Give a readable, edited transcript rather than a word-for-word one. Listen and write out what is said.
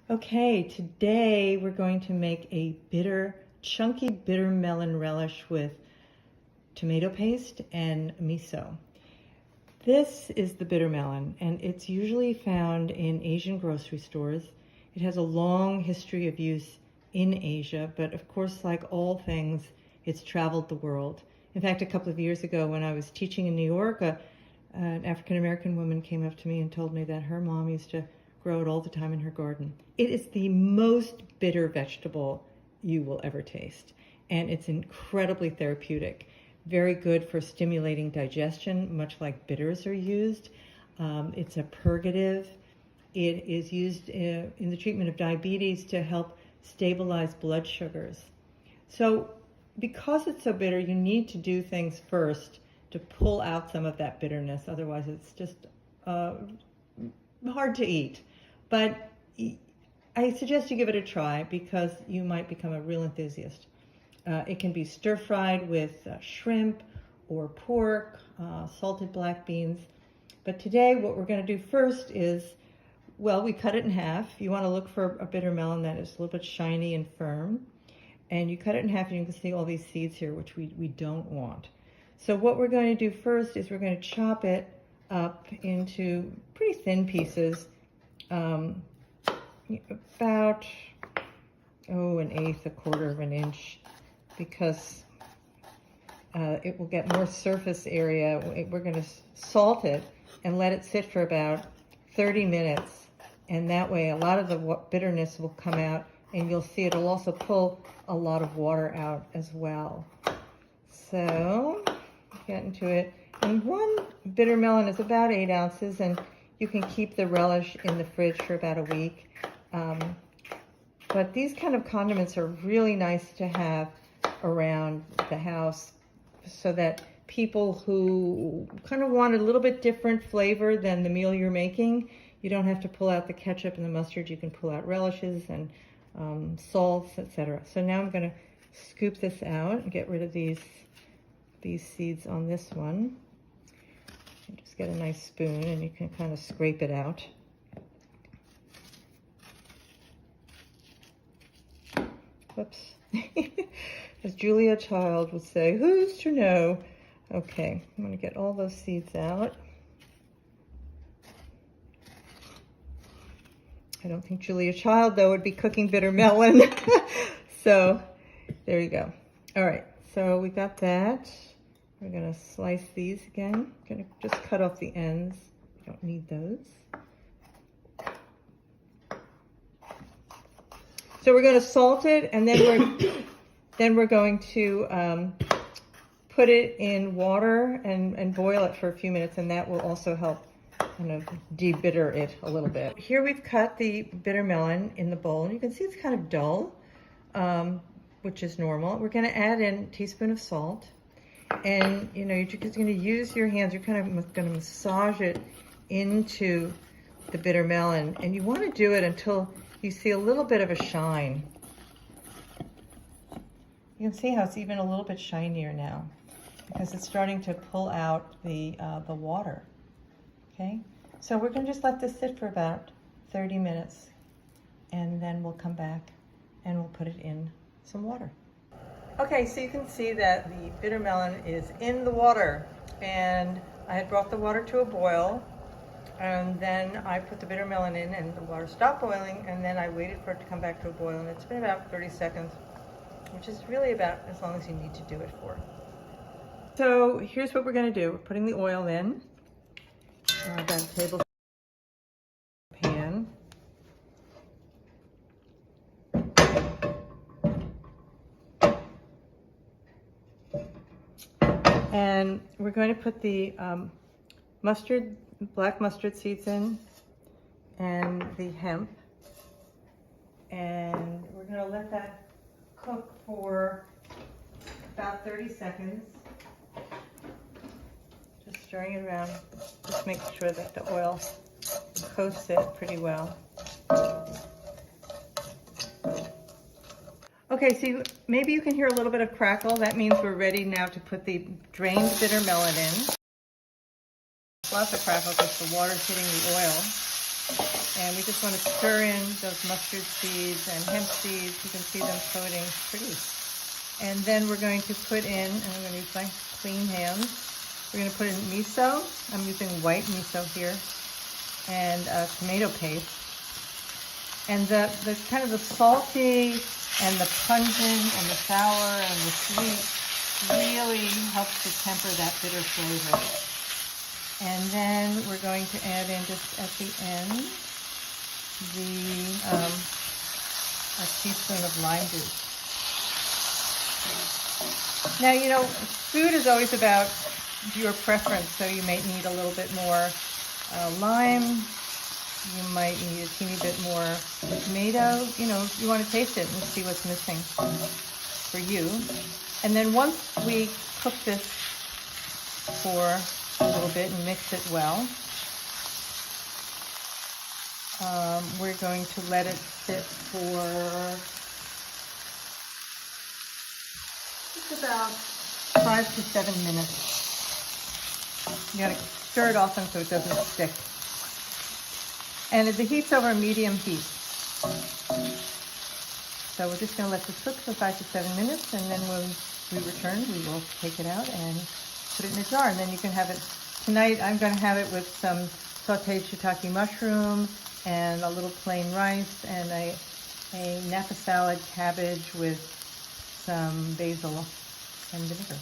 Okay, today we're going to make a chunky bitter melon relish with tomato paste and miso. This is the bitter melon, and it's usually found in Asian grocery stores. It has a long history of use in Asia, but of course, like all things, it's traveled the world. In fact, a couple of years ago when I was teaching in New York, an African-American woman came up to me and told me that her mom used to grow it all the time in her garden. It is the most bitter vegetable you will ever taste, and it's incredibly therapeutic. Very good for stimulating digestion, much like bitters are used. It's a purgative. It is used in the treatment of diabetes to help stabilize blood sugars. So because it's so bitter, you need to do things first to pull out some of that bitterness. Otherwise, it's just hard to eat. But I suggest you give it a try because you might become a real enthusiast. It can be stir-fried with shrimp or pork, salted black beans. But today what we're going to do first is, well, we cut it in half. You want to look for a bitter melon that is a little bit shiny and firm. And you cut it in half and you can see all these seeds here, which we don't want. So what we're going to do first is we're going to chop it up into pretty thin pieces, about, an eighth, a quarter of an inch, because it will get more surface area. We're going to salt it and let it sit for about 30 minutes. And that way a lot of the bitterness will come out, and you'll see it'll also pull a lot of water out as well. So get into it. And one bitter melon is about 8 ounces, and you can keep the relish in the fridge for about a week. But these kind of condiments are really nice to have around the house so that people who kind of want a little bit different flavor than the meal you're making, you don't have to pull out the ketchup and the mustard. You can pull out relishes and salts, etc. So now I'm going to scoop this out and get rid of these seeds on this one. And just get a nice spoon and you can kind of scrape it out. Whoops. As Julia Child would say, who's to know? Okay, I'm going to get all those seeds out. I don't think Julia Child, though, would be cooking bitter melon. So there you go. All right, so we got that. We're going to slice these again. I'm going to just cut off the ends. We don't need those. So we're going to salt it, and then we're going to put it in water and boil it for a few minutes, and that will also help kind of de-bitter it a little bit. Here we've cut the bitter melon in the bowl, and you can see it's kind of dull, which is normal. We're going to add in a teaspoon of salt, and you're just going to use your hands. You're kind of going to massage it into the bitter melon, and you want to do it until you see a little bit of a shine. You can see how it's even a little bit shinier now because it's starting to pull out the water. Okay, so we're going to just let this sit for about 30 minutes, and then we'll come back and we'll put it in some water. Okay, so you can see that the bitter melon is in the water, and I had brought the water to a boil. And then I put the bitter melon in, and the water stopped boiling, and then I waited for it to come back to a boil, and it's been about 30 seconds, which is really about as long as you need to do it for. So here's what we're going to do. We're putting the oil in. I've got a table pan. And we're going to put the black mustard seeds in, and the hemp, and we're going to let that cook for about 30 seconds, just stirring it around, just making sure that the oil coats it pretty well. Okay, so maybe you can hear a little bit of crackle. That means we're ready now to put the drained bitter melon in. Lots of crackle because the water's hitting the oil. And we just want to stir in those mustard seeds and hemp seeds. You can see them coating pretty. And then we're going to put in, and I'm going to use my clean hands, we're going to put in miso. I'm using white miso here, and tomato paste. And the kind of the salty and the pungent and the sour and the sweet really helps to temper that bitter flavor. And then we're going to add in just at the end a teaspoon of lime juice. Now, you know, food is always about your preference, so you might need a little bit more lime. You might need a teeny bit more tomato. You know, you want to taste it and see what's missing for you. And then once we cook this for a little bit and mix it well, we're going to let it sit for just about 5 to 7 minutes. You gotta stir it often so it doesn't stick. And the heat's over medium heat. So we're just gonna let this cook for 5 to 7 minutes, and then when we return, we will take it out and put it in a jar. And then you can have it, tonight I'm gonna have it with some sauteed shiitake mushroom and a little plain rice and a Napa salad cabbage with some basil and vinegar.